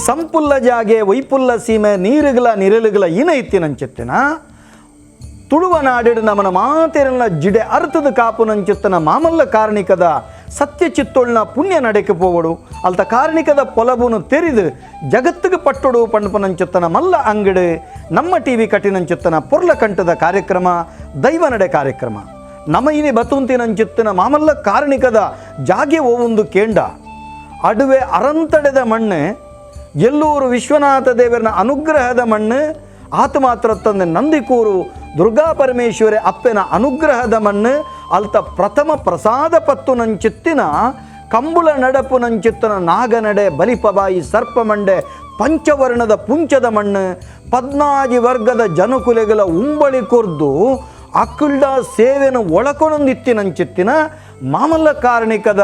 ಸಂಪುಲ್ಲ ಜಾಗೆ ವೈಪುಲ್ಲ ಸೀಮೆ ನೀರುಗಳ ನಿರಳುಗಳ ಈನ ಇತ್ತಿನಂಚಿತ್ತಿನ ತುಳುವ ನಾಡಿಡು ನಮನ ಮಾತೆರನ್ನ ಜಿಡೆ ಅರ್ಥದ ಕಾಪುನಂಚಿತ್ತನ ಮಾಮಲ್ಲ ಕಾರಣಿಕದ ಸತ್ಯ ಚಿತ್ತೊಳ್ನ ಪುಣ್ಯ ನಡೆಕೆ ಪೋವಡು ಅಲ್ತ ಕಾರಣಿಕದ ಪೊಲಬುನು ತೆರಿದು ಜಗತ್ತಿಗೆ ಪಟ್ಟೊಡು ಪಂಪನಂಚಿತ್ತನ ಮಲ್ಲ ಅಂಗಡಿ ನಮ್ಮ ಟಿವಿ ಕಟ್ಟಿನಂಚಿತ್ತನ ಪೊರ್ಲ ಕಂಠದ ಕಾರ್ಯಕ್ರಮ ದೈವ ನಡೆ ಕಾರ್ಯಕ್ರಮ ನಮ್ಮ ಇನಿ ಬತುಂತಿನಂಚಿತ್ತಿನ ಮಾಮಲ್ಲ ಕಾರಣಿಕದ ಜಾಗೆ ಓವೊಂದು ಕೇಂಡ ಅಡುವೆ ಅರಂತಡೆದ ಮಣ್ಣೆ ಎಲ್ಲೂರು ವಿಶ್ವನಾಥ ದೇವರನ ಅನುಗ್ರಹದ ಮಣ್ಣು ಆತ ಮಾತ್ರ ತಂದೆ ನಂದಿಕೂರು ದುರ್ಗಾ ಪರಮೇಶ್ವರಿ ಅಪ್ಪನ ಅನುಗ್ರಹದ ಮಣ್ಣು ಅಲ್ತ ಪ್ರಥಮ ಪ್ರಸಾದ ಪತ್ತು ನಂಚಿತ್ತಿನ ಕಂಬುಳ ನಡಪು ನಂಚಿತ್ತನ ನಾಗನಡೆ ಬಲಿಪಬಾಯಿ ಸರ್ಪಮಂಡೆ ಪಂಚವರ್ಣದ ಪುಂಚದ ಮಣ್ಣು 14 ವರ್ಗದ ಜನಕುಲೆಗಳ ಉಂಬಳಿ ಕೊರ್ದು ಅಕ್ಕುಳ್ಳ ಸೇವೆನ ಒಳಕೊನೊಂದಿತ್ತಿನಂಚಿತ್ತಿನ ಮಾಮಲ್ಲ ಕಾರಣಿಕದ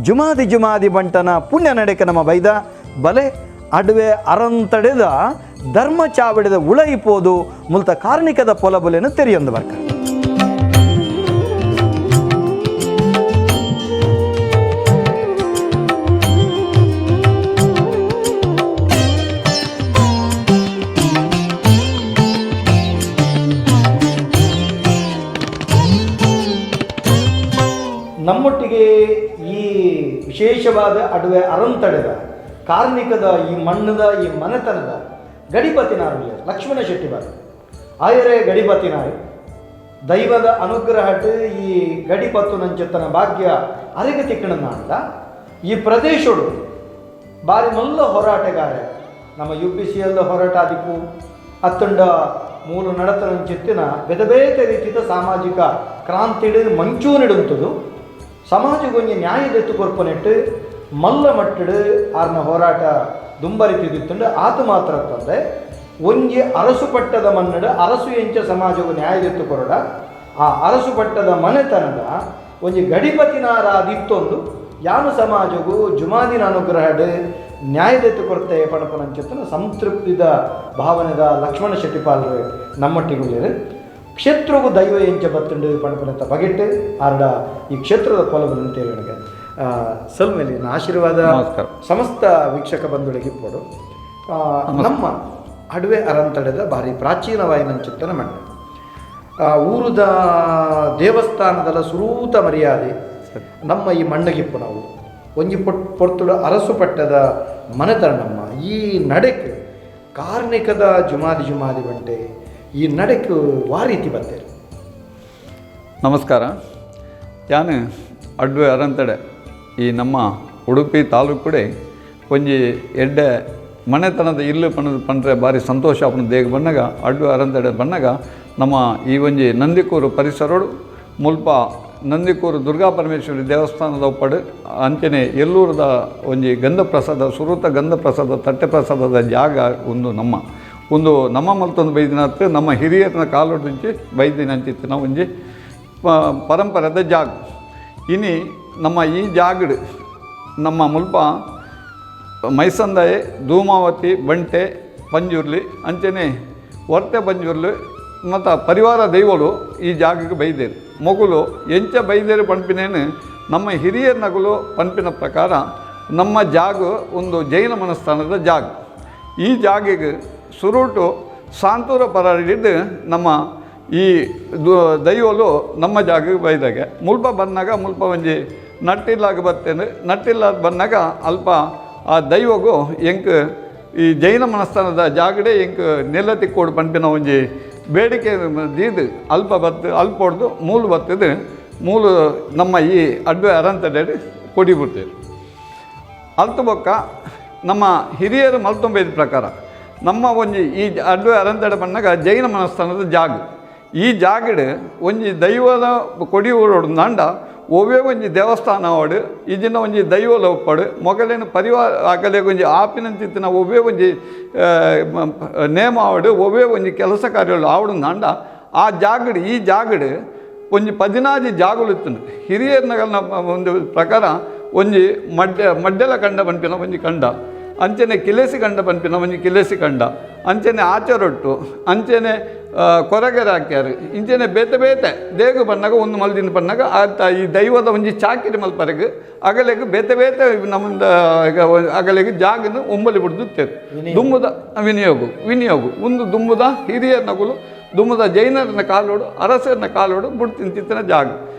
ಜುಮಾದಿ ಬಂಟನ ಪುಣ್ಯ ನಡೆಕೆ ನಮ್ಮ ಬೈದ ಬಲೆ ಅಡುವೆ ಅರಂತಡೆದ ಧರ್ಮ ಚಾವಡಿದ ಉಳೈಪೋದು ಮುಲ್ತ ಕಾರಣಿಕದ ಪೊಲಬುಲೆನು ತೆರೆಯೊಂದು ಬರ್ಕ ನಮ್ಮೊಟ್ಟಿಗೆ ಈ ವಿಶೇಷವಾದ ಅಡುವೆ ಅರಂತಡೆದ ಕಾರ್ಮಿಕದ ಈ ಮಣ್ಣದ ಈ ಮನೆತನದ ಗಡಿಪತಿನಾರು ಲಕ್ಷ್ಮಣ ಶೆಟ್ಟಿಬಾರ ಆಯರೇ ಗಡಿಪತಿನಾರು ದೈವದ ಅನುಗ್ರಹಟ್ಟು ಈ ಗಡಿಪತ್ತು ನಂಚತ್ತನ ಭಾಗ್ಯ ಅರಿಗ ತಿಕ್ಕಣನ ಅಂತ ಈ ಪ್ರದೇಶಡು ಬಾರಿ ಮಲ್ಲ ಹೋರಾಟಗಾರ ನಮ್ಮ UPCL ಹೋರಾಟ ಆದಿಪ್ಪು ಅತ್ತಂಡ ಮೂರು ನಡತನಂಚಿತ್ತಿನ ಬೇತೆ ರೀತಿಯ ಸಾಮಾಜಿಕ ಕ್ರಾಂತಿಡು ಮಂಚೂನಿಡುವಂಥದ್ದು ಸಮಾಜಗೊಂದು ನ್ಯಾಯದೆತ್ತು ಕೊರ್ಪನೆಟ್ಟು ಮಲ್ಲ ಮಟ್ಟಡು ಆರ್ನ ಹೋರಾಟ ದುಂಬರಿತಿದ್ದುಂಡು ಆತ ಮಾತ್ರ ತಂದೆ ಒಂಜಿ ಅರಸು ಪಟ್ಟದ ಮನ್ನಡ ಅರಸು ಎಂಚ ಸಮಾಜವು ನ್ಯಾಯದೆತ್ತು ಕೊರಡ ಆ ಅರಸು ಪಟ್ಟದ ಮನೆತನದ ಒಂಜಿ ಗಡಿಪತಿನಾರಾದಿತ್ತೊಂದು ಯಾನು ಸಮಾಜವು ಜುಮಾದಿನ ಅನುಗ್ರಹಡು ನ್ಯಾಯದೆತ್ತು ಕೊರತೆ ಪಣಪನಂಚಿತ್ತನ ಸಂತೃಪ್ತಿದ ಭಾವನೆದ ಲಕ್ಷ್ಮಣ ಶೆಟ್ಟಿಪಾಲರು ನಮ್ಮೊಟ್ಟಿಗೆ ಕ್ಷೇತ್ರಗೂ ದೈವ ಎಂಚ ಬತ್ತುಂಡು ಪಣಪನಂತ ಬಗೆಟ್ಟು ಆರ್ಡ ಈ ಕ್ಷೇತ್ರದ ಕೊಲವನ್ನು ತೇಳಿಗೆ ಸಲ್ಮೇಲಿನ ಆಶೀರ್ವಾದ ಸಮಸ್ತ ವೀಕ್ಷಕ ಬಂಧುಗಳಿಗೆ ಇಪ್ಪಡು ನಮ್ಮ ಅಡುವೆ ಅರಂತಡೆದ ಭಾರಿ ಪ್ರಾಚೀನವಾಯಿನಂಚಿತ್ತನ ಮಣ್ಣು ಊರುದ ದೇವಸ್ಥಾನದ ಸುರೂತ ಮರ್ಯಾದೆ ನಮ್ಮ ಈ ಮಣ್ಣಗಿಪ್ಪು ನಾವು ಒಂಜಿ ಪೊರ್ತುಡು ಅರಸು ಪಟ್ಟದ ಮನೆತನ ನಮ್ಮ ಈ ನಡೆಕು ಕಾರ್ಣಿಕದ ಜುಮಾದಿ ಬಂಟೆ ಈ ನಡೆಕು ವಾರೀತಿ ಬರ್ತೇನೆ. ನಮಸ್ಕಾರ. ಯಾನು ಅಡ್ವೆ ಅರಂತಡೆ ಈ ನಮ್ಮ ಉಡುಪಿ ತಾಲೂಕುಡೆ ಒಂಜಿ ಎಡ್ಡೆ ಮನೆತನದ ಇಲ್ಲು ಪಂಡ್ರೆ ಭಾರಿ ಸಂತೋಷ ಅವನ ದೇಗ ಬಣ್ಣಗ ಅಡ್ವೆ ಅರಂತಡೆ ಬಣ್ಣಗ ನಮ್ಮ ಈ ಒಂಜಿ ನಂದಿಕೂರು ಪರಿಸರೋಡು ಮುಲ್ಪ ನಂದಿಕೂರು ದುರ್ಗಾ ಪರಮೇಶ್ವರಿ ದೇವಸ್ಥಾನದ ಒಪ್ಪಡು ಅಂಚನೆ ಎಲ್ಲೂರದ ಒಂಜಿ ಗಂಧಪ್ರಸಾದ ಸುರೂತ ಗಂಧಪ್ರಸಾದ ತಟ್ಟೆ ಪ್ರಸಾದದ ಜಾಗ ಒಂದು ನಮ್ಮ ಮಲ್ತೊಂದು ಬೈದಿನತ್ತು ನಮ್ಮ ಹಿರಿಯರನ್ನ ಕಾಲೊಡ್ದಿಂಚಿ ಬೈದಿನಂಚಿತ್ತಿನ ಒಂಜಿ ಪರಂಪರೆದ ಜಾಗ ಇನಿ ನಮ್ಮ ಈ ಜಾಗಡು ನಮ್ಮ ಮುಲ್ಪ ಮೈಸಂದಾಯೆ ಧೂಮಾವತಿ ಬಂಟೆ ಪಂಜುರ್ಲಿ ಅಂಚನೆ ಹೊರ್ತೆ ಪಂಜುರ್ಲಿ ಮತ್ತು ಪರಿವಾರ ದೈವಗಳು ಈ ಜಾಗಕ್ಕೆ ಬೈದೇರು ಮಗುಲು ಎಂಚ ಬೈದೇರು ಪಂಪಿನೇನು ನಮ್ಮ ಹಿರಿಯರ ನಗುಲು ಪಂಪಿನ ಪ್ರಕಾರ ನಮ್ಮ ಜಾಗ ಒಂದು ಜೈನ ಮನಸ್ಥಾನದ ಜಾಗ. ಈ ಜಾಗೆಗೆ ಸುರುಟು ಸಾಂತೂರ ಪರಡಿದ್ದು ನಮ್ಮ ಈ ದೈವಲು ನಮ್ಮ ಜಾಗಕ್ಕೆ ಬೈದಾಗೆ ಮುಲ್ಪ ಬಂದಾಗ ಮುಲ್ಪ ಒಂಜಿ ನಟ್ಟಿಲ್ಲಾಗ ಬರ್ತೇನೆ ನಟ್ಟಿಲ್ಲಾದ ಬಂದಾಗ ಅಲ್ಪ ಆ ದೈವಗೂ ಎಂಕ್ ಈ ಜೈನ ಮನಸ್ಥಾನದ ಜಾಗಡೆ ಎಂಕ್ ನೆಲತಿ ಕೊಡು ಪಂಪಿನ ಒಂಜಿ ಬೇಡಿಕೆ ದೀದು ಅಲ್ಪ ಹೊಡೆದು ಮೂಲು ಬರ್ತದೆ ಮೂಲು ನಮ್ಮ ಈ ಅಡ್ವೆ ಅರಂತಡೆ ಕೊಡಿಬಿಡ್ತೇವೆ. ಅಲ್ತು ಬೊಕ್ಕ ನಮ್ಮ ಹಿರಿಯರು ಮಲ್ತೊಂಬೈದ ಪ್ರಕಾರ ನಮ್ಮ ಒಂಜಿ ಈ ಅಡ್ವೆ ಅರಂತಡೆ ಬಂದಾಗ ಜೈನ ಮನಸ್ಥಾನದ ಜಾಗ ಈ ಜಾಗಡು ಒಂಜಿ ದೈವದ ಕೊಡಿ ದಾಂಡ ಒವೇ ಒಂಜಿ ದೇವಸ್ಥಾನ ಅವಡು ಈಜಿನ ಒಂಜಿ ದೈವಲ ಒಪ್ಪಡು ಮೊಗಲಿನ ಪರಿವಾರ ಆಗಲೇ ಒಂಜಿ ಆಪಿನಂಚಿತ್ತಿನ ಒವೇ ಒಂಜಿ ನೇಮ ಅವಡು ಒವೇ ಒಂಜಿ ಕೆಲಸ ಕಾರ್ಯಗಳು ಆವಡು ದಾಂಡ ಆ ಜಾಗಡು ಈ ಜಾಗಡು ಒಂಜಿ 14 ಜಾಗಲು ಇತ್ತು ಹಿರಿಯರ್ನಗಲ್ನ ಒಂದು ಪ್ರಕಾರ ಒಂಜಿ ಮಡ್ಡೆಲ ಕಂಡ ಪನ್ಪಿನ ಒಂಜಿ ಕಂಡ, ಅಂಚನೆ ಕಿಲೇಸಿ ಕಂಡ ಪನ್ಪಿನ ಒಂಜಿ ಕಿಲೇಸಿ ಕಂಡ, ಅಂಚನೆ ಆಚರೊಟ್ಟು, ಅಂಚನೆ ಕೊರಗೆರೆ ಹಾಕ್ಯಾರು, ಇಂಚನೆ ಬೇತೆ ಬೇತೆ ದೇಗು ಬನ್ನಾಗ ಒಂದು ಮಲ್ದಿನ ಬನ್ನಾಗ ಆತ ಈ ದೈವದ ಒಂಜಿ ಚಾಕಿರಿ ಮಲ್ಪರೆಗೆ ಅಗಲೆಗೆ ಬೇತೆ ಬೇತೆ ನಮ್ಮದ ಅಗಲೆಗೆ ಜಾಗನ ಒಂಬಲಿ ಬಿಡ್ದುತ್ತೇರು ದುಂಬುದ ವಿನಿಯೋಗ ಒಂದು ದುಂಬುದ ಹಿರಿಯರ ನಗುಲು ದುಂಬುದ ಜೈನರನ್ನ ಕಾಲೋಡು ಅರಸರನ್ನ ಕಾಲೋಡು ಬುಡ್ ತಿಂತಿತ್ತಿನ ಜಾಗ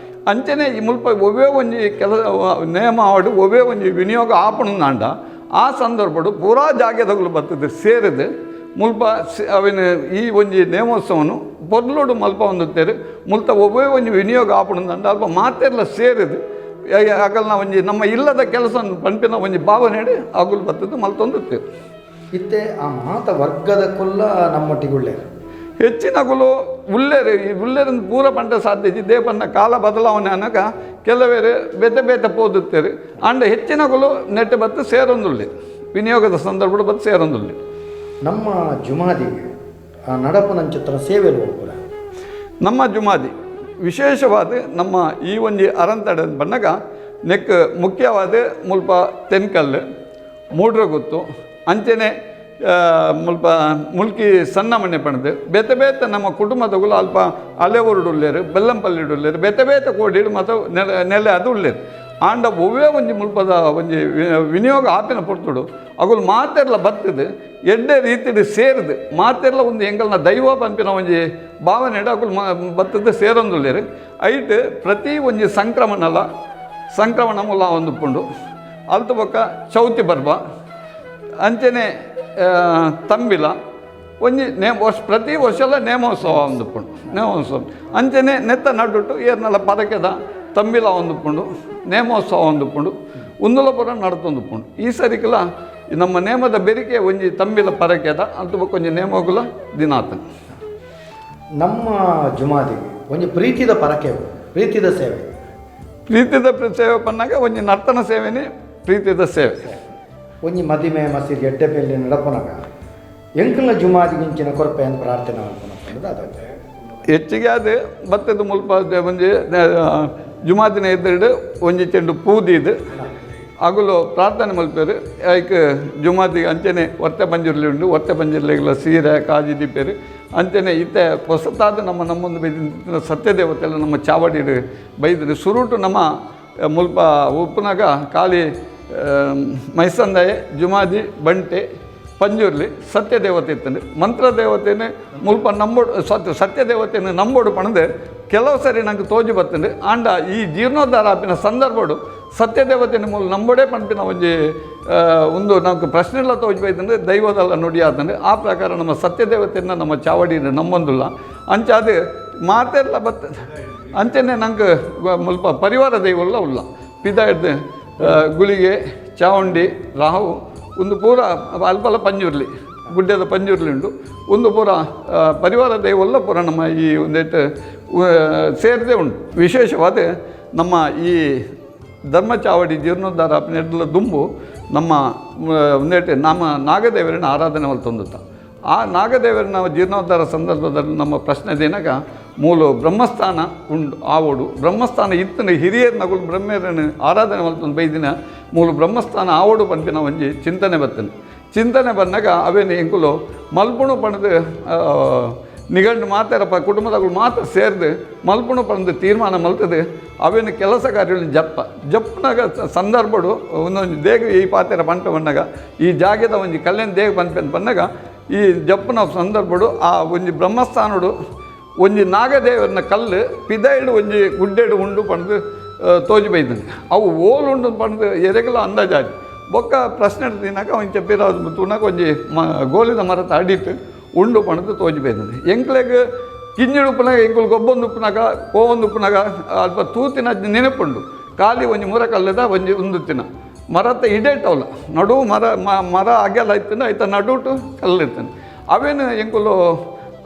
ಅಂಚನೆ ಈ ಮುಲ್ಪ ಒವೇ ಒಂಜಿ ಕೆಲಸ ನೇಮ ಆಡು ಒವೇ ಒಂಜಿ ವಿನಿಯೋಗ ಆಪಣಂದಾಂಡ ಆ ಸಂದರ್ಭಡು ಪೂರಾ ಜಾಗೆದಗಳು ಬರ್ತದೆ ಸೇರಿದು ಮುಲ್ಪ ಅವಿನ ಈ ಒಂಜಿ ನೇಮೋತ್ಸವನು ಪೊರ್ಲೋಡು ಮಲ್ಪ ಹೊಂದುತ್ತೇರು ಮುಲ್ತ ಒಬ್ಬೇ ಒಂಜಿ ವಿನಿಯೋಗ ಆಪಣಂದಾಂಡ ಅಲ್ಪ ಮಾತೆಲ್ಲ ಸೇರಿದು ಆಗಲ್ಲ ಒಂಜಿ ನಮ್ಮ ಇಲ್ಲದ ಕೆಲಸ ಪಂಪಿನ ಒಂಜಿ ಭಾವನೆ ಅಗುಲು ಬರ್ತದೆ ಮಲ್ತೊಂದುತ್ತೇವೆ. ಇತ್ತೆ ಆ ಮಾತ ವರ್ಗದ ಕೊಲ್ಲ ನಮ್ಮೊಟ್ಟಿಗುಳ್ಳೇರು ಹೆಚ್ಚಿನಗುಲು ಉಳ್ಳೇರು ಈ ಉಳ್ಳೇರನ್ನು ಪೂರ ಪಂಡ ಸಾಧ್ಯತೆ ದೇಪನ್ನ ಕಾಲ ಬದಲಾವಣೆ ಅನ್ನಕ ಕೆಲವೇರು ಬೇತೆ ಬೇತೆ ಪೋದುತ್ತೇರು ಅಂಡ ಹೆಚ್ಚಿನಗುಲು ನೆಟ್ಟು ಬತ್ತು ಸೇರೊಂದುಳ್ಳಿ ವಿನಿಯೋಗದ ಸಂದರ್ಭ ಬತ್ತು ಸೇರೊಂದುಳ್ಳಿ. ನಮ್ಮ ಜುಮಾದಿಗೆ ಆ ನಡಪನಂಚಿತ್ರ ಸೇವೆಲು ಹೋಗ್ಬೋದ ನಮ್ಮ ಜುಮಾದಿ ವಿಶೇಷವಾದ ನಮ್ಮ ಈ ಒಂಜಿ ಅರಂತಡ ಬಣ್ಣಗ ನೆಕ್ ಮುಖ್ಯವಾದ ಮುಲ್ಪ ತೆನ್ಕಲ್ಲು ಮೂಡ್ರಗುತ್ತು ಅಂಚನೆ ಮುಲ್ಪ ಮುಲ್ಕಿ ಸಣ್ಣ ಮನೆ ಪಣದು ಬೇತೆ ಬೇತೆ ನಮ್ಮ ಕುಟುಂಬದಗಳು ಅಲ್ಪ ಅಲೆ ಉರುಡುಳ್ಳೇರು ಬೆಲ್ಲಂಪಲ್ಲಿಡುಳ್ಳೇರು ಬೇತೆ ಬೇತೆ ಕೋಡಿಡು ಮತ್ತು ನೆಲೆ ಅದು ಉಳ್ಳೇರು ಆಂಡ ಒವ್ವೇ ಒಂಜಿ ಮುಲ್ಪದ ಒಂಜಿ ವಿನಿಯೋಗ ಆಪಿನ ಪೊರ್ತುಡು ಅಗುಲು ಮಾತೆರ್ಲ ಬತ್ತದು ಎಡ್ಡೆ ರೀತಿಡು ಸೇರಿದು ಮಾತೆರ್ಲ ಒಂದು ಎಂಗಲ್ನ ದೈವ ಪಂಪಿನ ಒಂಜಿ ಭಾವನೆ ಅಗುಲು ಬತ್ತದು ಸೇರೊಂದುಳ್ಳೇರು ಐಟ್ ಪ್ರತಿ ಒಂಜಿ ಸಂಕ್ರಮಣ ಮುಲ್ಲ ಒಂದುಪ್ಪುಂಡು ಅಲ್ತು ಬೊಕ್ಕ ಚೌತಿ ಬರ್ಬ ಅಂಚನೆ ತಂಬಿಲ ಒಂಜಿ ಪ್ರತಿ ವರ್ಷಲ ನೇಮೋತ್ಸವ ಒಂದುಪ್ಪುಂಡು ನೇಮೋತ್ಸವ ಅಂಚನೆ ನೆತ್ತ ನಡುಟ್ಟು ಏರ್ನಲ್ಲ ಪದಕೆದ ತಂಬಿಲ ಒಂದುಪ್ಪುಂಡು ನೇಮೋತ್ಸವ ಒಂದುಪ್ಪುಂಡು ಉಂದುಲ ಪುರ ನಡ್ತೊಂದುಪ್ಪುಂಡು ಈ ಸರಿಕಲ ನಮ್ಮ ನೇಮದ ಬೆರಿಕೆ ಒಂಜಿ ತಂಬಿಲ ಪರಕೆದ ಅಂತು ಬೊಕ್ಕ ಒಂಜಿ ನೇಮೋಗುಲ ದಿನಾತ. ನಮ್ಮ ಜುಮಾದಿಗೆ ಒಂಜಿ ಪ್ರೀತಿದ ಪರಕೆ ಪ್ರೀತಿದ ಸೇವೆ ಸೇವೆ ಪನ್ನಾಗ ಒಂಜಿ ನರ್ತನ ಸೇವೆನೇ ಪ್ರೀತಿದ ಸೇವೆ. ಒಂಜಿ ಮದಿಮೆ ಮಸೀದಿ ಎಡ್ಡೆ ಪೆಲ್ಲಿ ನಡಪನಾಗ ಎಂಕಲ್ನ ಜುಮಾದಿಗಿಂಚಿನ ಕೊರಪೆ ಅಂತ ಪ್ರಾರ್ಥನೆ ಮಾಡ್ಕೊಂಡು ಅದ ಹೆಚ್ಚಿಗೆ ಅದು ಬತ್ತದ ಮುಲ್ಪ ಒಂಜಿ ಜುಮಾದಿನ ಎದುರು ಒಂಜಿ ಚೆಂಡು ಪೂದಿದು ಅಗುಲು ಪ್ರಾರ್ಥನೆ ಮಲ್ಪೇರು ಐಕ್ ಜುಮಾದಿಗೆ ಅಂಚನೆ ಒತ್ತೆ ಪಂಜುರ್ಲಿ ಉಂಡು ಒತ್ತೆ ಪಂಜುರ್ಲಿಗಳ ಸೀರೆ ಕಾಜಿ ದಿಪ್ಪೇರು ಅಂಚನೆ ಇತ್ತೆ ಹೊಸತಾದ ನಮ್ಮೊಂದು ಬೈದಿನ ಸತ್ಯದೇವತೆ ಎಲ್ಲ ನಮ್ಮ ಚಾವಡಿಡು ಬೈದ್ರು ಸುರುಟು ನಮ್ಮ ಮುಲ್ಪ ಉಪ್ಪುನಾಗ ಖಾಲಿ ಮೈಸಂದಾಯ ಜುಮಾದಿ ಬಂಟೆ ಪಂಜುರ್ಲಿ ಸತ್ಯದೇವತೆ ಇತ್ತಂದು ಮಂತ್ರ ದೇವತೆನೇ ಮುಲ್ಪ ನಂಬೋಡು ಸತ್ಯದೇವತೆಯನ್ನು ನಂಬೋಡು ಪಣದು ಕೆಲವು ಸರಿ ನಂಗೆ ತೋಜು ಬರ್ತಂಡು ಆಂಡ ಈ ಜೀರ್ಣೋದ್ಧಾರ ಆಪಿನ ಸಂದರ್ಭಡು ಸತ್ಯದೇವತೆನ ಮೂಲ ನಂಬೋಡೆ ಪಂಪಿನ ಒಂಜಿ ಒಂದು ನಮ್ಗೆ ಪ್ರಶ್ನೆ ಎಲ್ಲ ತೋಜು ಬೈತಂದ್ರೆ ದೈವದಲ್ಲ ನುಡಿ ಆತಂದ್ರೆ ಆ ಪ್ರಕಾರ ನಮ್ಮ ಸತ್ಯದೇವತೆಯನ್ನು ನಮ್ಮ ಚಾವಡಿನ ನಂಬೊಂದಿಲ್ಲ ಅಂಚ ಅದು ಮಾತೆಲ್ಲ ಬರ್ತದೆ ಅಂಚನೆ ನಂಗೆ ಮುಲ್ಪ ಪರಿವಾರ ದೈವಲ್ಲ ಉಲ್ಲ ಪಿದ ಹಿಡ್ದು ಗುಳಿಗೆ ಚಾವುಂಡಿ ರಾಹು ಒಂದು ಪೂರ ಅಲ್ಪಲ ಪಂಜುರ್ಲಿ ಗುಡ್ಡದ ಪಂಜುರ್ಲಿ ಉಂಟು ಒಂದು ಪೂರ ಪರಿವಾರ ದೈವಲ್ಲ ಪೂರ ನಮ್ಮ ಈ ಒಂದೇಟು ಸೇರಿದೆ ಉಂಟು. ವಿಶೇಷವಾದ ನಮ್ಮ ಈ ಧರ್ಮಚಾವಡಿ ಜೀರ್ಣೋದ್ಧಾರ ನೆಡ್ಲ ದುಂಬು ನಮ್ಮ ಒಂದೇಟು ನಮ್ಮ ನಾಗದೇವರನ್ನ ಆರಾಧನೆ ಮಲ್ತೊಂದುತ್ತ ಆ ನಾಗದೇವರನ್ನ ಜೀರ್ಣೋದ್ಧಾರ ಸಂದರ್ಭದಲ್ಲಿ ನಮ್ಮ ಪ್ರಶ್ನೆ ದಿನಾಗ ಮೂಲು ಬ್ರಹ್ಮಸ್ಥಾನ ಉಂಡು ಆವೋಡು ಬ್ರಹ್ಮಸ್ಥಾನ ಇತ್ತನ ಹಿರಿಯರ ನಗುಲು ಬ್ರಹ್ಮೇರನ್ನು ಆರಾಧನೆ ಮಲ್ತೊಂದು ಬೈದಿನ ಮೂಲು ಬ್ರಹ್ಮಸ್ಥಾನ ಆವೋಡು ಪಂಪಿನ ಒಂಜಿ ಚಿಂತನೆ ಬಂದಾಗ ಅವೇನು ಎಂಕುಲು ಮಲ್ಪುಣು ಪಣದು ನಿಗಂಡು ಮಾತಾರಪ್ಪ ಕುಟುಂಬದಗಳು ಮಾತ್ರ ಸೇರಿದು ಮಲ್ಪುಣು ಪಣದು ತೀರ್ಮಾನ ಮಲ್ತದೆ ಅವೇನು ಕೆಲಸ ಕಾರ್ಯಗಳು ಜಪ್ಪನಾಗ ಸಂದರ್ಭಡು ಒಂದೊಂದು ದೇಗ ಈ ಪಾತೆರ ಪಂಟ ಬಂದಾಗ ಈ ಜಾಗದ ಒಂಜಿ ಕಲ್ಯಾಣ ದೇಗ ಪಂಪೆನ್ ಬಂದಾಗ ಈ ಜಪ್ಪನ ಸಂದರ್ಭಡು ಆ ಒಂಜಿ ಬ್ರಹ್ಮಸ್ಥಾನಡು ಒಂಜಿ ನಾಗದೇವರನ್ನ ಕಲ್ಲು ಪಿದೈಡು ಒಂಜಿ ಗುಡ್ಡೆಡು ಉಂಡು ಪಣದು ತೋಜಿ ಬೈದಂಗೆ ಅವು ಓಲು ಉಂಡು ಪಣದು ಎರೆಗಲ ಅಂದಾಜಾಜಿ ಬೊಕ್ಕ ಪ್ರಶ್ನೆ ತಿನ್ನಾಕ ಅವ್ನು ಚಪ್ಪಿರ ತುಣಕ ಒಂಜಿ ಗೋಲಿದ ಮರದ ಅಡಿಟ್ಟು ಉಂಡು ಪಣದು ತೋಜಿ ಬೈದಂಗೆ ಎಂಕ್ಲೆಗೆ ಕಿಂಜಿಡು ಉಪ್ಪನಾಗ ಎಂಕುಲು ಗೊಬ್ಬೊಂದು ಉಪ್ಪನಾಗ ಕೋವೊಂದು ಉಪ್ಪನಾಗ ಅಲ್ಪ ತೂತಿನ ನೆನಪುಂಡು ಖಾಲಿ ಒಂಜಿ ಮುರ ಕಲ್ಲದ ಒಂಜಿ ಉಂದುತ್ತಿನ ಮರತ್ತ ಇಡೇಟವಲ್ಲ ನಡು ಮರ ಅಗೆಲ್ಲ ಇತ್ತಂದು ಐತ ನಡುಟು ಕಲ್ಲಿರ್ತಾನೆ ಅವೇನು ಎಂಕುಲು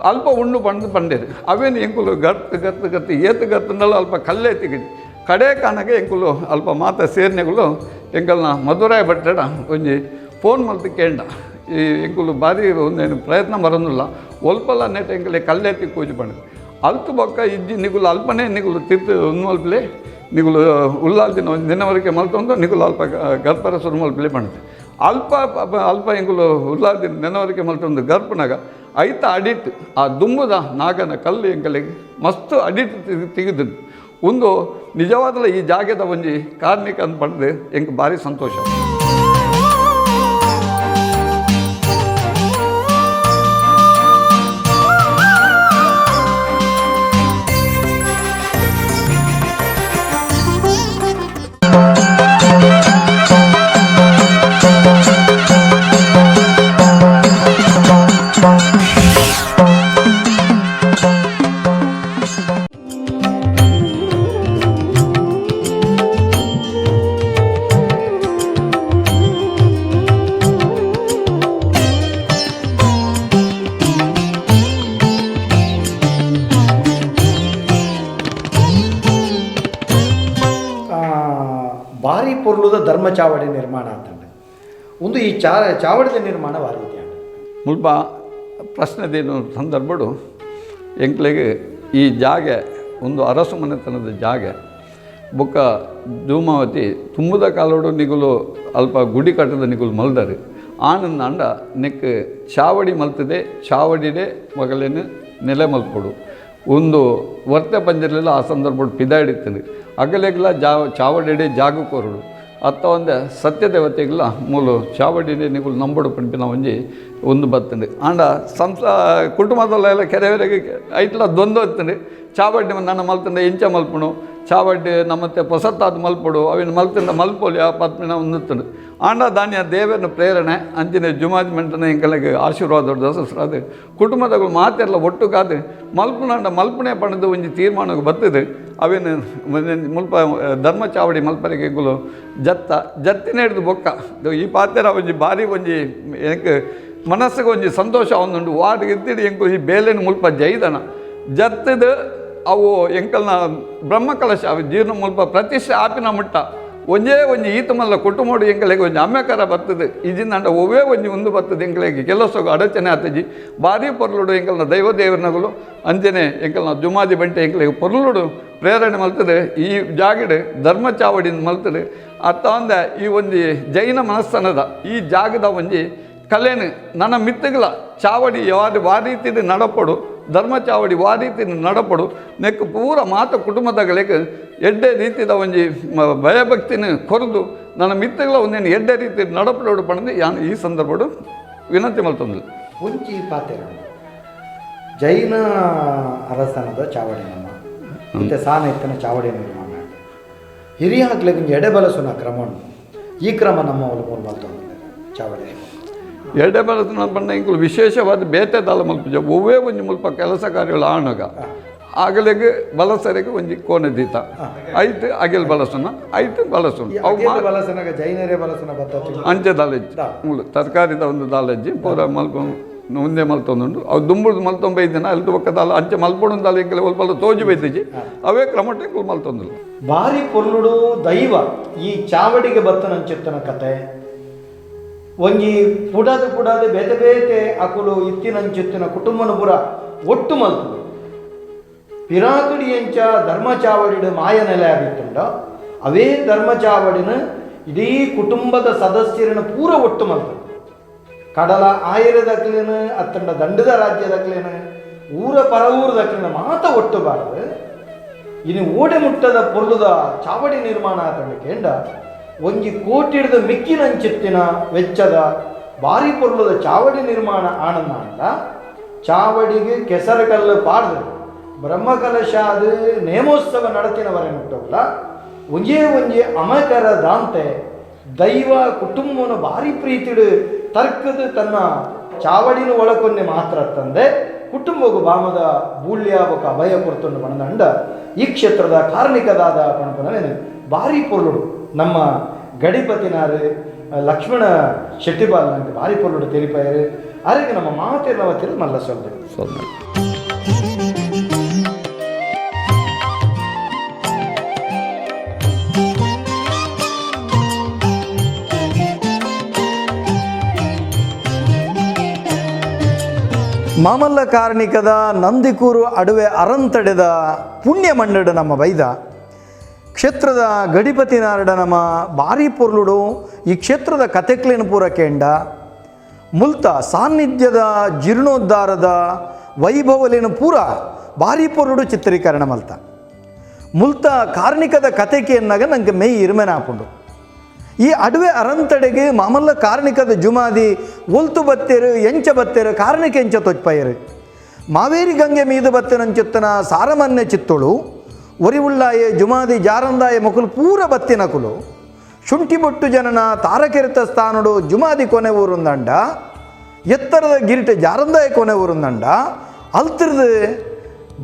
ಅಲ್ಪ ಉಂಡು ಪಂಡೇರು ಅವೇನು ಎಂಕುಲು ಗತ್ತು ಏತು ಗತ್ತಂದಲ್ಲ ಅಲ್ಪ ಕಲ್ಲೇ ತೆಗಿದು ಕಡೆ ಕಾಣಗೆ ಎಂಕುಲು ಅಲ್ಪ ಮಾತ ಸೇರ್ನೆಗಳು ಎಂಕಲ್ನ ಮಧುರಾಯ ಬಟ್ಟಡ ಒಂಜಿ ಫೋನ್ ಮಲ್ತು ಕೇಂಡ ಈ ಎಂಕುಲು ಭಾರಿ ಒಂದೇನು ಪ್ರಯತ್ನ ಬರೋದಿಲ್ಲ ಒಲ್ಪಲ್ಲ ನೆಟ್ ಎಂಕಲೆ ಕಲ್ಲೆತ್ತಿ ಕೂಜು ಪಂಡ ಅಲ್ತು ಬೊಕ್ಕ ಇಜ್ಜಿ ನಿಗುಲು ಅಲ್ಪನೇ ನಿಗುಲು ತಿರ್ತು ಒಂದು ಮಲ್ಪಲೆ ನಿಗುಲು ಉಲ್ಲಾಲ್ದಿನ ನಿನ್ನವರೆಗೆ ಮಲ್ತೊಂದು ನಿಗುಲು ಅಲ್ಪ ಗರ್ಭರ ಸುರು ಮಲ್ಪಲಿ ಪಣ್ತೆ ಅಲ್ಪ ಅಲ್ಪ ಎಂಗುಲು ಉಲ್ಲಾಲ್ದಿನ ನೆನವರೆಗೆ ಮಲ್ತೊಂದು ಗರ್ಭನಾಗ ಐತ ಅಡಿಟ್ ಆ ದುಂಬುದ ನಾಗನ ಕಲ್ಲು ಎಂಕಲಿಗೆ ಮಸ್ತ್ ಅಡಿಟ್ ತೆಗೆದು ಒಂದು ನಿಜವಾದಲ್ಲ ಈ ಜಾಗದ ಒಂಜಿ ಕಾರ್ಮಿಕ ಅಂತ ಪಡೆದು ಎಂಗೆ ಭಾರಿ ಸಂತೋಷ. ಭಾರಿ ಪೊರ್ಲುದ ಧರ್ಮ ಚಾವಡಿ ನಿರ್ಮಾಣ ಅಂತಂದ್ರೆ ಒಂದು ಈ ಚಾವಡಿದ ನಿರ್ಮಾಣ ಭಾರಿ ಇದೆ ಮುಲ್ಪ ಪ್ರಶ್ನೆದೇನು ಸಂದರ್ಭಡು ಎಂಕ್ಲೆಗೆ ಈ ಜಾಗೆ ಒಂದು ಅರಸು ಮನೆತನದ ಜಾಗೆ ಬೊಕ್ಕ ಧೂಮಾವತಿ ತುಂಬದ ಕಾಲೋಡು ನಿಗುಲು ಅಲ್ಪ ಗುಡಿ ಕಟ್ಟದ ನಿಗುಲು ಮಲ್ದರಿ ಆನಂದ ಅಂಡ ನೆಕ್ ಚಾವಡಿ ಮಲ್ತದೆ ಚಾವಡಿಡೆ ಮಗಳೇನು ನೆಲೆ ಮಲ್ಪಡು ಒಂದು ವರ್ತೆ ಪಂಜರಲೆಲ್ಲ ಆ ಸಂದರ್ಭ ಪಿದಾಡಿತ್ತದೆ ಅಗಲೆಗ್ಲ ಚಾವಡಿಡೆ ಜಾಗ ಕೊರಡು ಅತ್ತ ಒಂದೆ ಸತ್ಯದೇವತೆಗಳ ಮೂಲು ಚಾವಡಿಡೆ ನಿಗುಲು ನಂಬಡು ಪಂಪಿನ ಒಂಜಿ ಒಂದು ಬರ್ತಂಡೆ ಆಂಡ ಕುಟುಂಬದಲ್ಲೆಲ್ಲ ಕೆರೆವರೆಗೆ ಐಟ್ಲ ದೊಂದು ಹೊತ್ತಂಡೆ ಚಾವಡಿ ನನ್ನ ಮಲ್ತಂಡೆ ಇಂಚ ಮಲ್ಪುಣು ಚಾವಡಿ ನಮ್ಮತ್ತೆ ಹೊಸತ್ತಾದ ಮಲ್ಪಡು ಅವಿನ ಮಲ್ತಿಂದ ಮಲ್ಪೋಲಿ ಆ ಪತ್ಮಿನ ಒಂದುತ್ತಂಡು ಆಂಡ ದಾನ್ಯ ದೇವರನ ಪ್ರೇರಣೆ ಅಂಚಿನ ಜುಮಾಜ್ ಮೆಂಟನ ಎಂಕಲೆಗೆ ಆಶೀರ್ವಾದ ದಸಸ್ರಾದು ಕುಟುಂಬದಗಳು ಮಾತೆಲ್ಲ ಒಟ್ಟು ಕಾದು ಮಲ್ಪುನಾಂಡ ಮಲ್ಪನೆ ಪಣದು ಒಂಜಿ ತೀರ್ಮಾನಕ್ಕೆ ಬರ್ತದೆ ಅವೇನು ಮುಲ್ಪ ಧರ್ಮ ಚಾವಡಿ ಮಲ್ಪರಿಗೆ ಎಂಗುಲು ಜತ್ತಿನ ಹಿಡಿದು ಬೊಕ್ಕ ಈ ಪಾತೆರ ಒಂಜಿ ಭಾರಿ ಒಂಜಿ ಎಂಕ್ ಮನಸ್ಸಿಗೆ ಒಂಜಿ ಸಂತೋಷ ಒಂದುಂಡು ವಾರ್ಡ್ಗೆ ಎತ್ತಿಡಿ ಎಂಕು ಈ ಬೇಲೆನ ಮುಲ್ಪ ಜೈದನ ಜತ್ತದ ಅವು ಎಂಕಲ್ನ ಬ್ರಹ್ಮಕಲಶ ಅವು ಜೀರ್ಣ ಮುಲ್ಪ ಪ್ರತಿಷ್ಠೆ ಆಪಿನ ಮುಟ್ಟ ಒಂಜೇ ಒಂಜಿ ಈತ ಮಲ್ಲ ಕುಟುಂಬಡು ಎಂಕಲೆಗೆ ಒಂಜಿ ಅಮ್ಮೆಕರ ಬರ್ತದೆ ಇಜಿಂದ ಒವೇ ಒಂಜಿ ಒಂದು ಬರ್ತದೆ ಎಂಕಲೆಗೆ ಕೆಲಸಗ ಅಡಚಣೆ ಆತಜಿ ಭಾರಿ ಪೊರ್ಲುಡು ಎಂಕಲ್ನ ದೈವದೇವರನಗಳು ಅಂಜನೆ ಎಂಕಲ್ನ ಜುಮಾದಿ ಬಂಟೆ ಎಂಕಲೆಗೆ ಪೊರ್ಲುಡು ಪ್ರೇರಣೆ ಮಲ್ತದೆ ಈ ಜಾಗಡೆ ಧರ್ಮ ಚಾವಡಿನ ಮಲ್ತದೆ ಅತ್ತ ಅಂದೆ ಈ ಒಂಜಿ ಜೈನ ಮನಸ್ಸನದ ಈ ಜಾಗದ ಒಂಜಿ ಕಲೆನು ನನ್ನ ಮಿತ್ತಗಳ ಚಾವಡಿ ವಾರೀತಿನ ನಡಪಡು ಧರ್ಮ ಚಾವಡಿ ವಾರೀತಿನ ನಡಪಡು ನೆಕ್ ಪೂರ ಮಾತ ಕುಟುಂಬದಗಳಿಗೆ ಎಡ್ಡೆ ರೀತಿದ ಒಂಜಿ ಭಯಭಕ್ತಿನ ಕೊರದು ನನ್ನ ಮಿತ್ತಗಳ ಒಂದೇನು ಎಡ್ಡೆ ರೀತಿ ನಡಪಡೋಡು ಪಡೆದು ಯಾನು ಈ ಸಂದರ್ಭಡು ವಿನಂತಿ ಮಲ್ತಂದು ಒಂಚಿ ಪಾತೆರ ಜೈನ ಅರಸನದ ಚಾವಡಿ ನಮ್ಮ ಮತ್ತೆ ಸಾನ ಇತ್ತನ ಚಾವಡಿ ನಿರ್ಮಾಣ ಹಿರಿಯ ಹಾಕ್ಲಿಕ್ಕೆ ಎಡೆ ಬಲಸುನ ಕ್ರಮ ಈ ಕ್ರಮ ನಮ್ಮ ಮೂಲ ಮಲ್ತಂದು ಚಾವಡಿ ಎಡೆ ಬಲಸನ ಬಣ್ಣ ಇಂಕಲು ವಿಶೇಷವಾದ ಬೇಟೆದಾಲ ಮಲ್ಪಜ ಒವ್ವೇ ಒಂಜಿ ಮುಲ್ಪ ಕೆಲಸ ಕಾರ್ಯಗಳು ಆಣಗ ಆಗಲೆಗೆ ಬಲಸರಿಗೆ ಒಂಜಿ ಕೋಣದೀತ ಐಟ್ ಅಗೆಲ್ ಬಲಸನ ಐಟ್ ಬಲಸನ ಅವು ಬಲಸನಗ ಜೈನರೇ ಬಲಸನ ಬತ್ತ ಅಂಚೆ ದಾಲಜ್ಜಿ ಮೂಲ ತರಕಾರಿದ ಒಂದು ದಾಲಜ್ಜಿ ಪೂರ ಮಲ್ಪ ಮುಂದೆ ಮಲ್ತೊಂದುಂಡು ಅವು ದುಂಬುಡು ಮಲ್ತೊಂಬೈದಿನ ಅಲ್ಲಿ ಒಕ್ಕ ದಾಲ ಅಂಚೆ ಮಲ್ಪೊಡು ದಾಲ ಇಂಕಲೆ ಸ್ವಲ್ಪ ತೋಜಿ ಬೈತಿಜಿ ಅವೇ ಕ್ರಮಟ್ಟೆ ಇಂಕಲು ಮಲ್ತೊಂದಿಲ್ಲ ಭಾರಿ ಪೊರ್ಲುಡು ದೈವ ಈ ಚಾವಡಿಗೆ ಬತ್ತನಂಚಿತ್ತನ ಕತೆ ಒಂಜಿ ಪುಡಾದು ಬೇತೆ ಬೇತೆ ಅಕುಲು ಇತ್ತಿನಂಚಿತ್ತಿನ ಕುಟುಂಬನ ಪುರ ಒಟ್ಟು ಮಲ್ತು ಪಿರಾಕುಡಿ ಎಂಚ ಧರ್ಮ ಚಾವಡಿಡು ಮಾಯ ನೆಲೆ ಆಗಿತ್ತುಂಡ ಅವೇ ಧರ್ಮ ಚಾವಡಿನ ಇಡೀ ಕುಟುಂಬದ ಸದಸ್ಯರನ್ನ ಪೂರ ಒಟ್ಟು ಮಲ್ತು ಕಡಲ ಆಯಿರದಕ್ಲೇನು ಅತ್ತಂಡ ದಂಡದ ರಾಜ್ಯದಕ್ಲೇನು ಊರ ಪರ ಊರದಕ್ಲೇನು ಮಾತ ಒಟ್ಟು ಬಾರದು ಇನ್ನು ಓಡೆ ಮುಟ್ಟದ ಪೊರ್ಲುದ ಚಾವಡಿ ನಿರ್ಮಾಣ ಆತಂಡ ಕೇಂಡ ಒಂಜಿ ಕೋಟಿಡ್ದ ಮಿಕ್ಕಿನಂಚಿತ್ತಿನ ವೆಚ್ಚದ ಭಾರಿ ಪೊರ್ಲುದ ಚಾವಡಿ ನಿರ್ಮಾಣ ಆನಂದ ಅಂಡ ಚಾವಡಿಗೆ ಕೆಸರುಗಲ್ಲು ಪಾಡ್ದು ಬ್ರಹ್ಮಕಲಶಾದ ನೇಮೋತ್ಸವ ನಡತಿನವರೆ ಮುಟ್ಟವಲ್ಲ ಒಂಜೇ ಅಮಕರ ದಾಂತೆ ದೈವ ಕುಟುಂಬನ ಭಾರಿ ಪ್ರೀತಿಡು ತರ್ಕದ ತನ್ನ ಚಾವಡಿನ ಒಳಕೊನ್ನೆ ಮಾತ್ರ ತಂದೆ ಕುಟುಂಬಗೂ ಬಾಮದ ಬೂಳ್ಯ ಬೊಕ ಅಭಯ ಕೊಡ್ತೊಂಡು ಬಂದಂಡ ಈ ಕ್ಷೇತ್ರದ ಕಾರ್ಮಿಕದಾದ ಪಣಪನವೇನು ಭಾರಿ ಪೊರ್ಲುಡು ನಮ್ಮ ಗಡಿಪತಿನಾರು ಲಕ್ಷ್ಮಣ ಶೆಟ್ಟಿಬಾಲ್ ನನಗೆ ಭಾರಿ ಪೊರ್ಲುಡು ತೆಲಿಪಾಯರು ಅರೆಗೆ ನಮ್ಮ ಮಾತಿರ್ನವತ್ತಿರ ಮಲ್ಲ ಸೊಲ್ಲೆ ಮಾಮಲ್ಲ ಕಾರ್ಣಿಕದ ನಂದಿಕೂರು ಅಡುವೆ ಅರಂತಡೆದ ಪುಣ್ಯ ಮಂಡಡ ನಮ್ಮ ಬೈದ ಕ್ಷೇತ್ರದ ಗಡಿಪತಿ ನಾರಡ ನಮ್ಮ ಭಾರಿ ಪೊರ್ಲುಡು ಈ ಕ್ಷೇತ್ರದ ಕಥೆಕ್ಲೇನು ಪೂರ ಕೇಂಡ ಮುಲ್ತ ಸಾನ್ನಿಧ್ಯದ ಜೀರ್ಣೋದ್ಧಾರದ ವೈಭವಲೇನು ಪೂರ ಭಾರಿ ಪೊರ್ಲುಡು ಚಿತ್ರೀಕರಣ ಮಲ್ತ ಮುಲ್ತ ಕಾರ್ಣಿಕದ ಕಥೆಗೆ ಎನ್ನಾಗ ನಂಗೆ ಮೈ ಇರುಮೆನಾಪುಂಡು ಈ ಅಡವೆ ಅರಂತಡೆಗೆ ಮಾಮಲ್ಲ ಕಾರ್ಣಿಕದ ಜುಮಾದಿ ಒಲ್ತು ಬತ್ತೇರು ಎಂಚ ಬತ್ತೇರು ಕಾರ್ಣಿಕ ಎಂಚ ತೊಚ್ಪಯರು ಮಾವೇರಿ ಗಂಗೆ ಮೀದು ಬತ್ತಿನಂಚಿತ್ತನ ಸಾರಮನ್ಯ ಚಿತ್ತುಳು ಒರಿವುಳ್ಳಾಯೆ ಜುಮಾದಿ ಜಾರಂದಾಯ ಮೊಕಲು ಪೂರ ಬತ್ತಿನಕುಲು ಶುಂಠಿ ಬೊಟ್ಟು ಜನನ ತಾರಕೆರೆತ ಸ್ಥಾನಡು ಜುಮಾದಿ ಕೊನೆ ಊರುಂದಂಡ ಎತ್ತರದ ಗಿರಿಟೆ ಜಾರಂದಾಯ ಕೊನೆ ಊರುಂದಂಡ ಅಲ್ತಿರ್ದು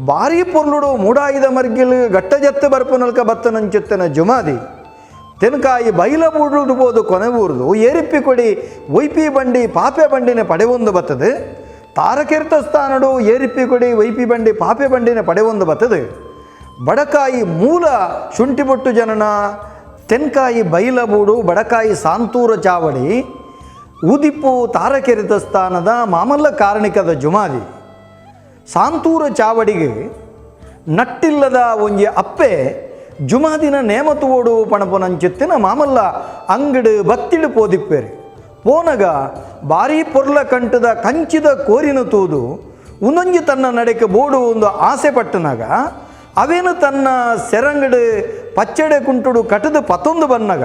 ಭಾರಿ ಪೊರ್ಲುಡು ಮೂಡಾಯಿದ ಮರ್ಗಿಲು ಗಟ್ಟಜತ್ತು ಬರ್ಪು ನಲ್ಕ ಬತ್ತನಂಚಿತ್ತನ ಜುಮಾದಿ ತೆನಕಾಯಿ ಬೈಲ ಬೂಡುಬೋದು ಕೊನೆ ಊರ್ದು ಏರಿಪ್ಪಿ ಕೊಡಿ ವೈಪಿ ಬಂಡಿ ಪಾಪೆ ಬಂಡಿನ ಪಡೆವೊಂದು ಬತ್ತದು ತಾರಕೆರೆತ ಸ್ಥಾನಡು ಏರಿಪ್ಪಿ ಕೊಡಿ ವೈಪಿ ಬಂಡಿ ಪಾಪೆ ಬಂಡಿನ ಪಡೆವೊಂದು ಬತ್ತದು ಬಡಕಾಯಿ ಮೂಲ ಶುಂಠಿ ಬೊಟ್ಟು ಜನನ ತೆನ್ಕಾಯಿ ಬೈಲಬೂಡು ಬಡಕಾಯಿ ಸಾಂತೂರ ಚಾವಡಿ ಉದಿಪ್ಪು ತಾರಕೆರೆತ ಸ್ಥಾನದ ಮಾಮಲ್ಲ ಕಾರ್ಣಿಕದ ಜುಮಾದಿ ಸಾಂತೂರ ಚಾವಡಿಗೆ ನಟ್ಟಿಲ್ಲದ ಒಂಜಿ ಅಪ್ಪೆ ಜುಮಾದಿನ ನೇಮತು ಓಡು ಪಣಪನಂಚಿತ್ತಿನ ಮಾಮಲ್ಲ ಅಂಗಡು ಬತ್ತಿಡು ಪೋದಿಪ್ಪೇರಿ ಪೋನಗ ಭಾರಿ ಪೊರ್ಲ ಕಂಟದ ಕಂಚಿದ ಕೋರಿನ ತೂದು ಉನ್ನೊಂಜಿ ತನ್ನ ನಡೆಗೆ ಬೋಡು ಒಂದು ಆಸೆ ಪಟ್ಟನಾಗ ಅವೇನು ತನ್ನ ಸೆರಂಗಡು ಪಚ್ಚಡೆ ಕುಂಟುಡು ಕಟದು ಪತ್ತೊಂದು ಬನ್ನಗ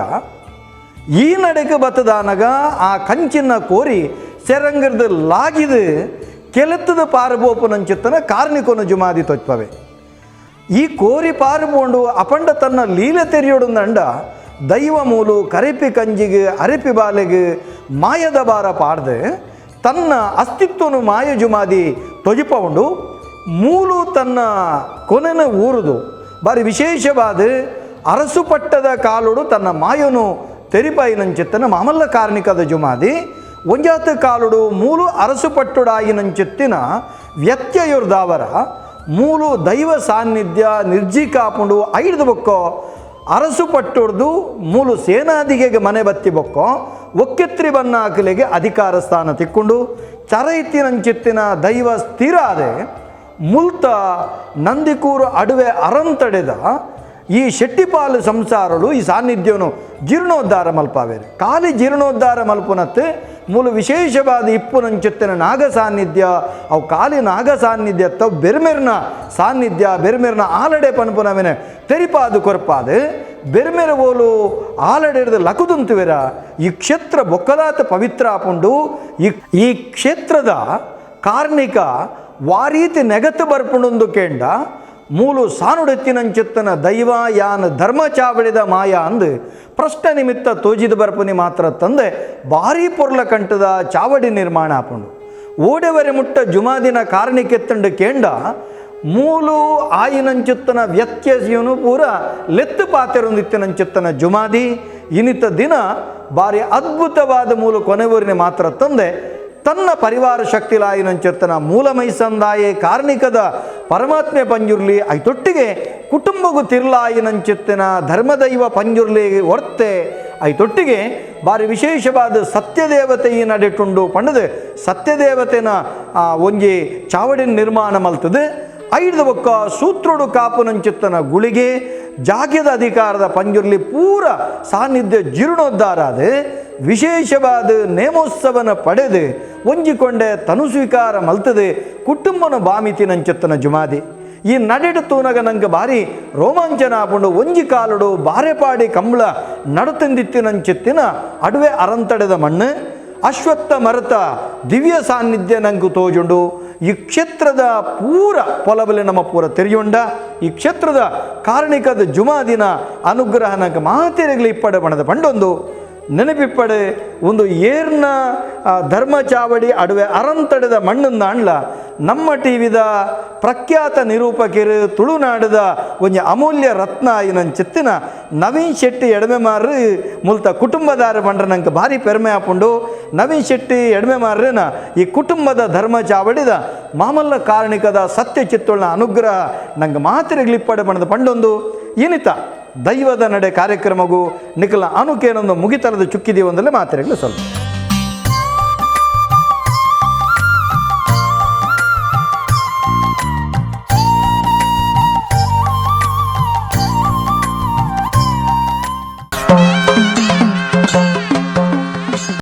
ಈ ನಡೆಗೆ ಬತ್ತದಾನಗ ಆ ಕಂಚಿನ ಕೋರಿ ಸೆರಂಗದ ಲಾಗಿದು ಕೆಲೆತ್ತದ ಪಾರಬೋಪನಂಚಿತ್ತನ ಕಾರ್ಣಿಕೊನ ಜುಮಾದಿ ತೊಚ್ಪವೆ ಈ ಕೋರಿ ಪಾರುಬೋಂಡು ಅಪಂಡ ತನ್ನ ಲೀಲೆ ತೆರೆಯೋಡುಂದಂಡ ದೈವ ಮೂಲು ಕರೆಪಿ ಕಂಜಿಗೆ ಅರೆಪಿ ಬಾಲೆಗೆ ಮಾಯದ ಬಾರ ಪಾಡ್ದೆ ತನ್ನ ಅಸ್ತಿತ್ವನು ಮಾಯ ಜುಮಾದಿ ತೊಜಿಪುಂಡು ಮೂಲು ತನ್ನ ಕೊನೆನ ಊರುದು ಬಾರಿ ವಿಶೇಷವಾದ ಅರಸು ಪಟ್ಟದ ಕಾಲುಡು ತನ್ನ ಮಾಯನು ತೆರಿಪಾಯಿನಂಚಿತ್ತನ ಮಾಮಲ್ಲ ಕಾರ್ಣಿಕದ ಜುಮಾದಿ ಒಂಜಾತ ಕಾಲುಡು ಮೂಲು ಅರಸು ಪಟ್ಟುಡಾಯಿನಂಚಿತ್ತಿನ ವ್ಯತ್ಯಯುರ್ದಾವರ ಮೂಲು ದೈವ ಸಾನ್ನಿಧ್ಯ ನಿರ್ಜಿಕಾಪುಂಡು ಐಡ್ದು ಬೊಕ್ಕೋ ಅರಸು ಪಟ್ಟುಡ್ದು ಮೂಲು ಸೇನಾದಿಗೆಗೆ ಮನೆ ಬತ್ತಿ ಬೊಕ್ಕೋ ಒಕ್ಕೆತ್ರಿ ಬನ್ನ ಹಾಕಲಿಗೆ ಅಧಿಕಾರ ಸ್ಥಾನ ತಿಕ್ಕೊಂಡು ಚರೈತಿನಂಚಿತ್ತಿನ ದೈವ ಸ್ಥಿರ ಆದೆ ಮುಲ್ತ ನಂದಿಕೂರು ಅಡುವೆ ಅರಂತಡೆದ ಈ ಶೆಟ್ಟಿಪಾಲು ಸಂಸಾರಗಳು ಈ ಸಾನ್ನಿಧ್ಯನು ಜೀರ್ಣೋದ್ಧಾರ ಮಲ್ಪಾವೇರು ಖಾಲಿ ಜೀರ್ಣೋದ್ಧಾರ ಮಲ್ಪುನತ್ತೆ ಮೂಲ ವಿಶೇಷವಾದ ಇಪ್ಪುನಂಚಿತ್ತಿನ ನಾಗ ಸಾನ್ನಿಧ್ಯ ಅವು ಖಾಲಿ ನಾಗ ಸಾನ್ನಿಧ್ಯ ತವು ಬೆರ್ಮೆರ್ನ ಸಾನ್ನಿಧ್ಯ ಬೆರ್ಮೆರ್ನ ಆಲಡೆ ಪನ್ಪುನವೇನೆ ತೆರಿಪಾದು ಕೊರ್ಪಾದು ಬೆರ್ಮೆರ ಓಲು ಆಲಡೆಡ್ದು ಲಕುದುಂತುವೆರ ಈ ಕ್ಷೇತ್ರ ಬೊಕ್ಕಲಾತ ಪವಿತ್ರ ಆಪುಂಡು ಈ ಕ್ಷೇತ್ರದ ಕಾರ್ಣಿಕ ವಾರೀತಿ ನೆಗತು ಬರ್ಪುಂಡು ಕೇಂಡ ಮೂಲು ಸಾನುಡೆತ್ತಿನಂಚಿತ್ತನ ದೈವ ಯಾನ್ ಧರ್ಮ ಚಾವಡಿದ ಮಾಯ ಅಂದು ಪ್ರಶ್ನ ನಿಮಿತ್ತ ತೋಜಿದ ಬರ್ಪುನಿ ಮಾತ್ರ ತಂದೆ ಭಾರಿ ಪೊರ್ಲ ಕಂಟದ ಚಾವಡಿ ನಿರ್ಮಾಣ ಆಪುಂಡು ಓಡೆವರೆ ಮುಟ್ಟ ಜುಮಾದಿನ ಕಾರಣಿಕೆತ್ತಂಡು ಕೇಂಡ ಮೂಲು ಆಯಿನಂಚಿತ್ತನ ವ್ಯತ್ಯಸಿಯನು ಪೂರ ಲೆತ್ತು ಪಾತೆರೊಂದಿತ್ತಿನಂಚಿತ್ತನ ಜುಮಾದಿ ಇನ್ನಿತ ದಿನ ಭಾರಿ ಅದ್ಭುತವಾದ ಮೂಲು ಕೊನೆವೂರಿನ ಮಾತ್ರ ತಂದೆ ತನ್ನ ಪರಿವಾರ ಶಕ್ತಿಲಾಯಿನಂಚಿತ್ತನ ಮೂಲ ಮೈಸಂದಾಯೆ ಕಾರ್ಣಿಕದ ಪರಮಾತ್ಮೆ ಪಂಜುರ್ಲಿ ಐತೊಟ್ಟಿಗೆ ಕುಟುಂಬಗೂ ತಿರ್ಲಾಯಿನಂಚಿತ್ತಿನ ಧರ್ಮದೈವ ಪಂಜುರ್ಲಿ ಹೊರ್ತೆ ಐತೊಟ್ಟಿಗೆ ಭಾರಿ ವಿಶೇಷವಾದ ಸತ್ಯದೇವತೆ ಈ ನಡೆಟುಂಡು ಪಂಡದು ಸತ್ಯದೇವತೆನ ಒಂಜಿ ಚಾವಡಿನ ನಿರ್ಮಾಣ ಮಲ್ತದೆ ಐದು ಬೊಕ್ಕ ಸೂತ್ರುಡು ಕಾಪುನಂಚಿತ್ತನ ಗುಳಿಗೆ ಜಾಗ್ಯದ ಅಧಿಕಾರದ ಪಂಜುರ್ಲಿ ಪೂರ ಸಾನ್ನಿಧ್ಯ ಜೀರ್ಣೋದ್ಧಾರ ಆದ ವಿಶೇಷವಾದ ನೇಮೋತ್ಸವನ ಪಡೆದು ಒಂಜಿಕೊಂಡೆ ತನು ಸ್ವೀಕಾರ ಮಲ್ತದೆ ಕುಟುಂಬನ ಬಾಮಿತಿನಂಚಿತ್ತನ ಜುಮಾದಿ ಈ ನಡೆಡು ತೂನಗ ನಂಗೆ ಭಾರಿ ರೋಮಾಂಚನ ಆಪುಂಡು ಒಂಜಿ ಕಾಲುಡು ಬಾರೆಪಾಡಿ ಕಂಬಳ ನಡುತಂದಿತ್ತಿನಂಚಿತ್ತಿನ ಅಡುವೆ ಅರಂತಡೆದ ಮಣ್ಣು ಅಶ್ವತ್ಥ ಮರತ ದಿವ್ಯ ಸಾನ್ನಿಧ್ಯ ನಂಗೆ ತೋಜುಂಡು ಈ ಕ್ಷೇತ್ರದ ಪೂರ ಪೊಲಬಲೆ ನಮ್ಮ ಪೂರ ತೆರೆಯುಂಡ ಈ ಕ್ಷೇತ್ರದ ಕಾರ್ಣಿಕದ ಜುಮಾದಿನ ಅನುಗ್ರಹ ನಂಗೆ ಮಾತೆರೆಗಲಿ ಇಪ್ಪಡೆ ಬಣದ ಪಂಡೊಂದು ನೆನಪಿಪ್ಪಡೆ ಒಂದು ಏರ್ನ ಧರ್ಮ ಚಾವಡಿ ಅಡುವೆ ಅರಂತಡೆದ ಮಣ್ಣಿಂದ ಅಂಡ್ಲ ನಮ್ಮ ಟಿವಿದ ಪ್ರಖ್ಯಾತ ನಿರೂಪಕರು ತುಳುನಾಡದ ಒಂದು ಅಮೂಲ್ಯ ರತ್ನ ಚಿತ್ತಿನ ನವೀನ್ ಶೆಟ್ಟಿ ಎಡಮೆ ಮಾರ್ರು ಮುಲ್ತ ಕುಟುಂಬದಾರ ಬಂಡ್ರೆ ನಂಗೆ ಭಾರಿ ಪೆರ್ಮೆ ಹಾಪುಂಡು ನವೀನ್ ಶೆಟ್ಟಿ ಎಡಮೆ ಮಾರ್ರೇನ ಈ ಕುಟುಂಬದ ಧರ್ಮ ಚಾವಡಿದ ಮಾಮಲ್ಲ ಕಾರ್ಣಿಕದ ಸತ್ಯ ಚಿತ್ತುಳ್ಳ ಅನುಗ್ರಹ ನಂಗೆ ಮಾತಿರಗ್ಲಿಪ್ಪಡೆ ಬಣ್ಣದ ಪಂಡೊಂದು ಏನಿತ ದೈವದ ನಡೆ ಕಾರ್ಯಕ್ರಮಗೂ ನಿಖಲ ಅನುಕೇನೊಂದು ಮುಗಿತರದ ಚುಕ್ಕಿದೀವಂದಲೇ ಮಾತಿರಗ್ಲಿ ಸ್ವಲ್ಪ